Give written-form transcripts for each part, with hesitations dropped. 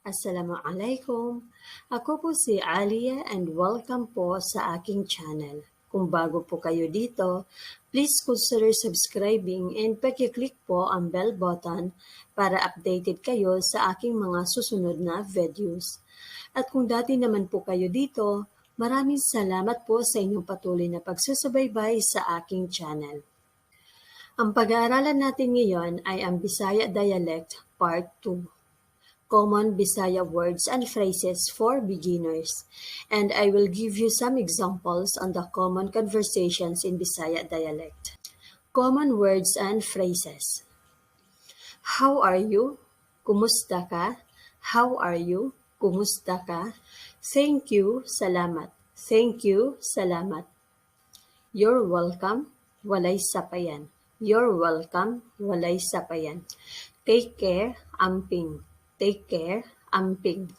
Assalamualaikum. Ako po si Alia and welcome po sa aking channel. Kung bago po kayo dito, please consider subscribing and paki-click po ang bell button para updated kayo sa aking mga susunod na videos. At kung dati naman po kayo dito, maraming salamat po sa inyong patuloy na pagsusubaybay sa aking channel. Ang pag-aaralan natin ngayon ay ang Bisaya Dialect Part 2. Common Bisaya words and phrases for beginners, and I will give you some examples on the common conversations in Bisaya dialect. Common words and phrases. How are you? Kumusta ka? How are you? Kumusta ka? Thank you, salamat. Thank you, salamat. You're welcome, walay sapayan. You're welcome, walay sapayan. Take care, amping. Take care, amping.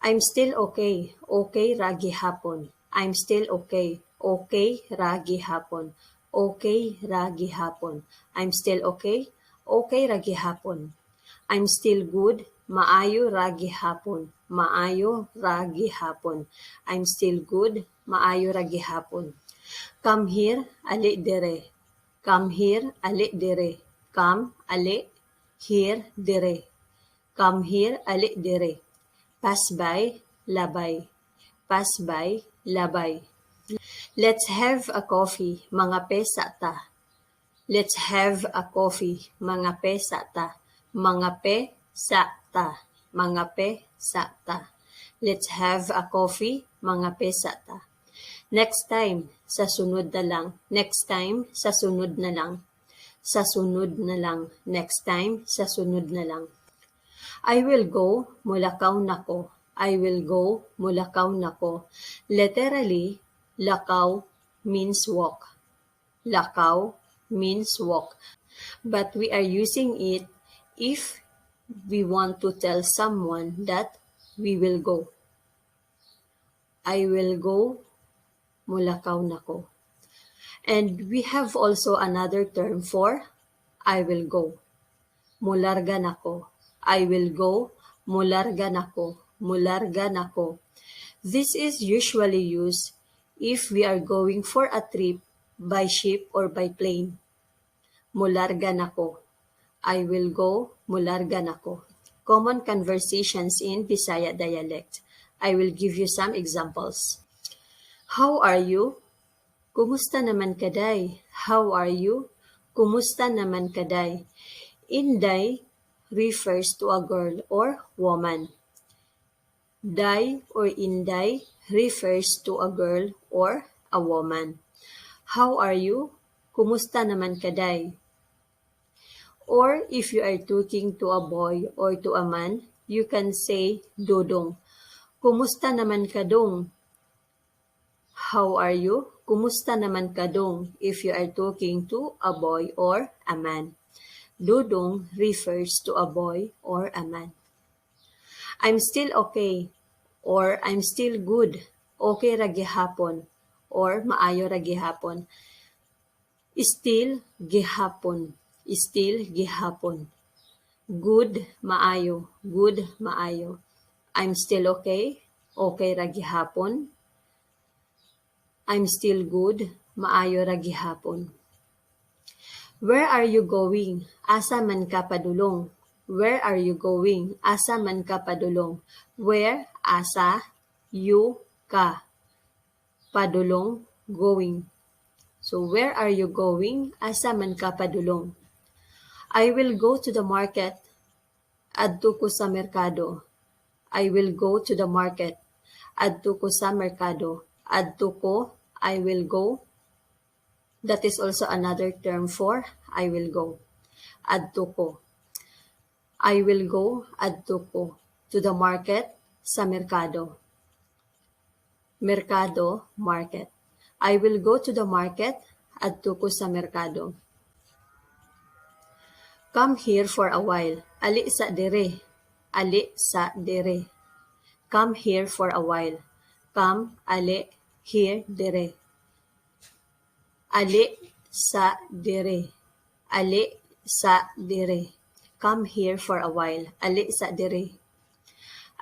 I'm still okay. Okay ra gihapon. I'm still okay. Okay ra gihapon. Okay ra gihapon. I'm still okay. Okay ra gihapon. I'm still good. Maayo ra gihapon. Maayo ra gihapon. I'm still good. Maayo ra gihapon. Come here, ali dire. Come here, ali dire. Come, ali, here, dire. Come here, ali dire. Pass by, labay. Pass by, labay. Let's have a coffee, mga pesa ta. Let's have a coffee, mga pesa ta. Mga pesa ta. Mga pesa ta. Let's have a coffee, mga pesa ta. Next time, sa sunod na lang. Next time, sa sunod na lang. Sa sunod na lang. Next time, sa sunod na lang. I will go, mulakaw nako. I will go, mulakaw nako. Literally, lakaw means walk. Lakaw means walk. But we are using it if we want to tell someone that we will go. I will go, mulakaw nako. And we have also another term for I will go. Mularga nako. I will go, mularga nako, mularga nako. This is usually used if we are going for a trip by ship or by plane. Mularga nako. I will go, mularga nako. Common conversations in Bisaya dialect. I will give you some examples. How are you? Kumusta naman kaday? How are you? Kumusta naman kaday? Inday refers to a girl or woman. Day or inday refers to a girl or a woman. How are you? Kumusta naman kaday? Or if you are talking to a boy or to a man, you can say dodong. Kumusta naman kadong? How are you? Kumusta naman kadong if you are talking to a boy or a man. Dodong refers to a boy or a man. I'm still okay or I'm still good. Okay ra gihapon or maayo ra gihapon. Still gihapon. Still gihapon. Good, maayo. Good, maayo. I'm still okay. Okay ra gihapon. I'm still good. Maayo ra gihapon. Where are you going? Asa man ka padulong? Where are you going? Asa man ka padulong? Where, asa, you, ka. Padulong, going. So, where are you going? Asa man ka padulong? I will go to the market. Adto ko sa merkado. I will go to the market. Adto ko sa merkado. Adto ko, I will go. That is also another term for I will go. Adto ko. I will go, adto ko. To the market, sa merkado. Merkado, market. I will go to the market, adto ko sa merkado. Come here for a while. Ali sa dire. Ali sa dire. Come here for a while. Come, ali, here, dire. Ali sa dire. Ali sa dire. Come here for a while. Ali sa dire.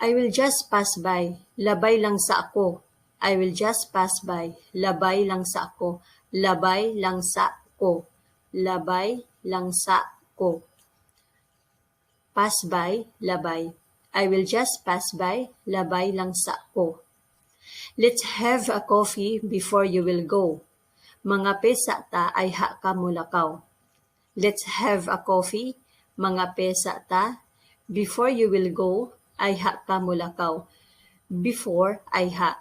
I will just pass by. Labay lang sa ako. I will just pass by. Labay lang sa ako. Labay lang sa ko. Labay lang sa ko. Pass by, labay. I will just pass by. Labay lang sa ko. Let's have a coffee before you will go. Mga pesa ta ay ha ka mulakaw. Let's have a coffee. Mga pesa ta. Before you will go, ay ha ka mulakaw. Before ay ha.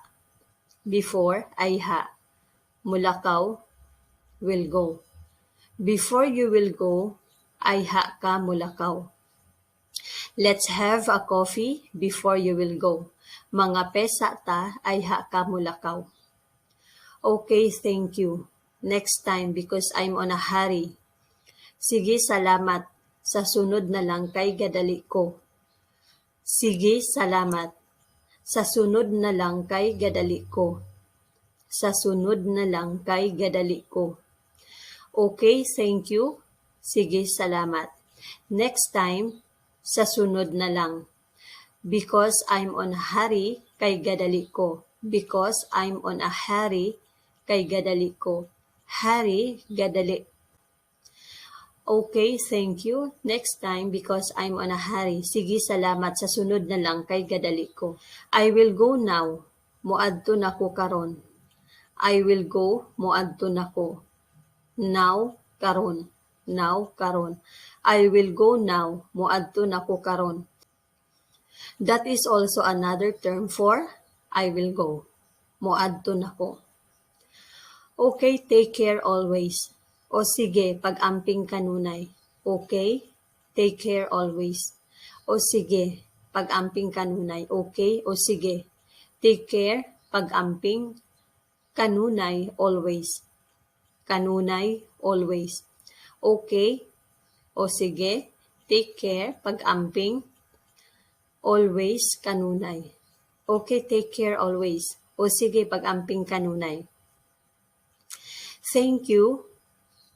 Before ay ha. Mulakaw will go. Before you will go, ay ha ka mulakaw. Let's have a coffee before you will go. Mga pesa ta ay ha ka mulakaw. Okay, thank you. Next time because I'm on a hurry. Sige, salamat. Sa sunod na lang kay gadali ko. Sige, salamat. Sa sunod na lang kay gadali ko. Sa sunod na lang kay gadali ko. Okay, thank you. Sige, salamat. Next time, sa sunod na lang. Because I'm on a hurry, kay gadali ko. Because I'm on a hurry, kay gadali ko. Hurry, gadali. Okay, thank you. Next time because I'm on a hurry. Sige, salamat. Sa sunod na lang kay gadali ko. I will go now. Muadto na ko karon. I will go. Muadto na ko. Now, karon. Now, karon. I will go now. Muadto na ko karon. That is also another term for I will go. Muadto na ko. Okay, take care always. O sige, pag-amping kanunay. Okay? Take care always. O sige, pag-amping kanunay. Okay? O sige. Take care, pag-amping kanunay always. Kanunay always. Okay? O sige. Take care, pag-amping always kanunay. Okay, take care always. O sige, pag-amping kanunay. Thank you.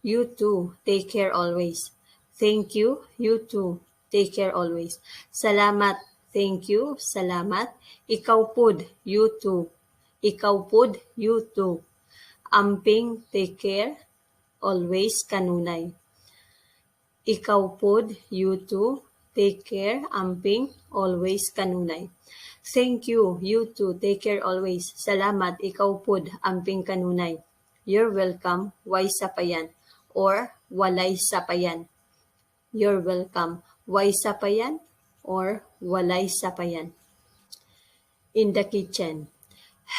You too. Take care always. Thank you. You too. Take care always. Salamat. Thank you. Salamat. Ikaw pud. You too. Ikaw pud. You too. Amping. Take care. Always kanunay. Ikaw pud. You too. Take care. Amping. Always kanunay. Thank you. You too. Take care always. Salamat. Ikaw pud. Amping kanunay. You're welcome. Why sapayan? Or walay sapayan. You're welcome. Why sapayan? Or walay sapayan. In the kitchen.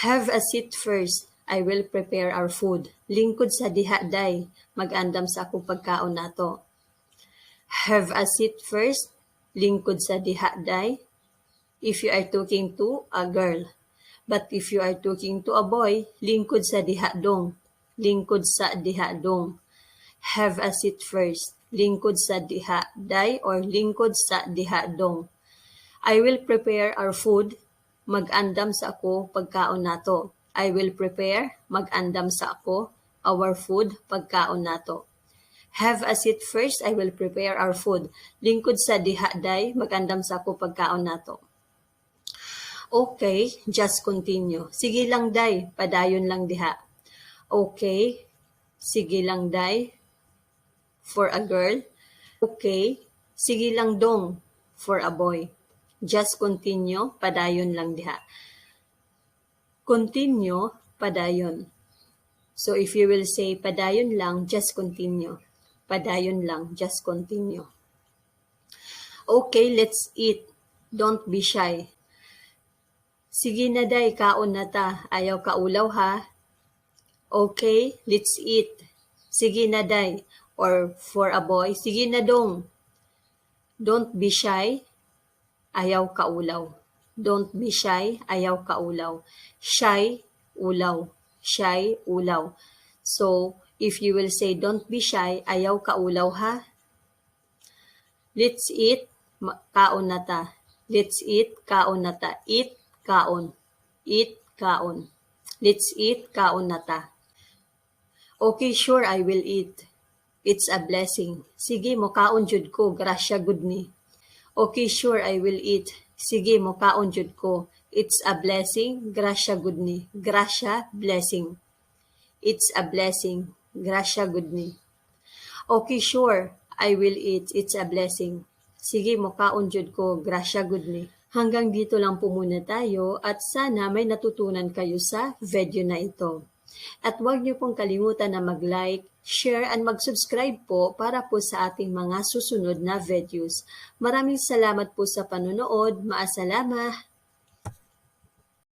Have a seat first. I will prepare our food. Lingkod sa diha day. Mag-andam sa akong pagkaon nato. Have a seat first. Lingkod sa diha day. If you are talking to a girl. But if you are talking to a boy, lingkod sa diha dong. Lingkod sa diha dong. Have a seat first. Lingkod sa diha day or lingkod sa diha dong. I will prepare our food. Mag-andam sa ako pagkaon nato. I will prepare. Mag-andam sa ako our food pagkaon nato. Have a seat first. I will prepare our food. Lingkod sa diha day. Mag-andam sa ako pagkaon nato. Okay, just continue. Sige lang day. Padayon lang diha. Okay, sige lang day. For a girl. Okay, sige lang dong. For a boy. Just continue, padayon lang diha. Continue, padayon. So if you will say padayon lang, just continue. Padayon lang, just continue. Okay, let's eat. Don't be shy. Sige na day, kaon na ta. Ayaw kaulaw ha. Okay, let's eat. Sige na day. Or for a boy, sige na dong. Don't be shy, ayaw kaulaw. Don't be shy, ayaw kaulaw. Shy, ulaw. Shy, ulaw. So, if you will say don't be shy, ayaw kaulaw ha. Let's eat, kaon na ta. Let's eat, kaon na ta. Eat, kaon. Eat, kaon. Let's eat, kaon na ta. Okay, sure, I will eat. It's a blessing. Sige mo kaon jud ko, grasya gud ni. Okay, sure, I will eat. Sige mo kaon jud ko. It's a blessing, grasya gud ni. Grasya, blessing. It's a blessing, grasya gud ni. Okay, sure. I will eat. It's a blessing. Sige mo kaon jud ko. Grasya gud ni. Hanggang dito lang po muna tayo at sana may natutunan kayo sa video na ito. At huwag niyo pong kalimutan na mag-like, share, and mag-subscribe po para po sa ating mga susunod na videos. Maraming salamat po sa panonood. Maasalama!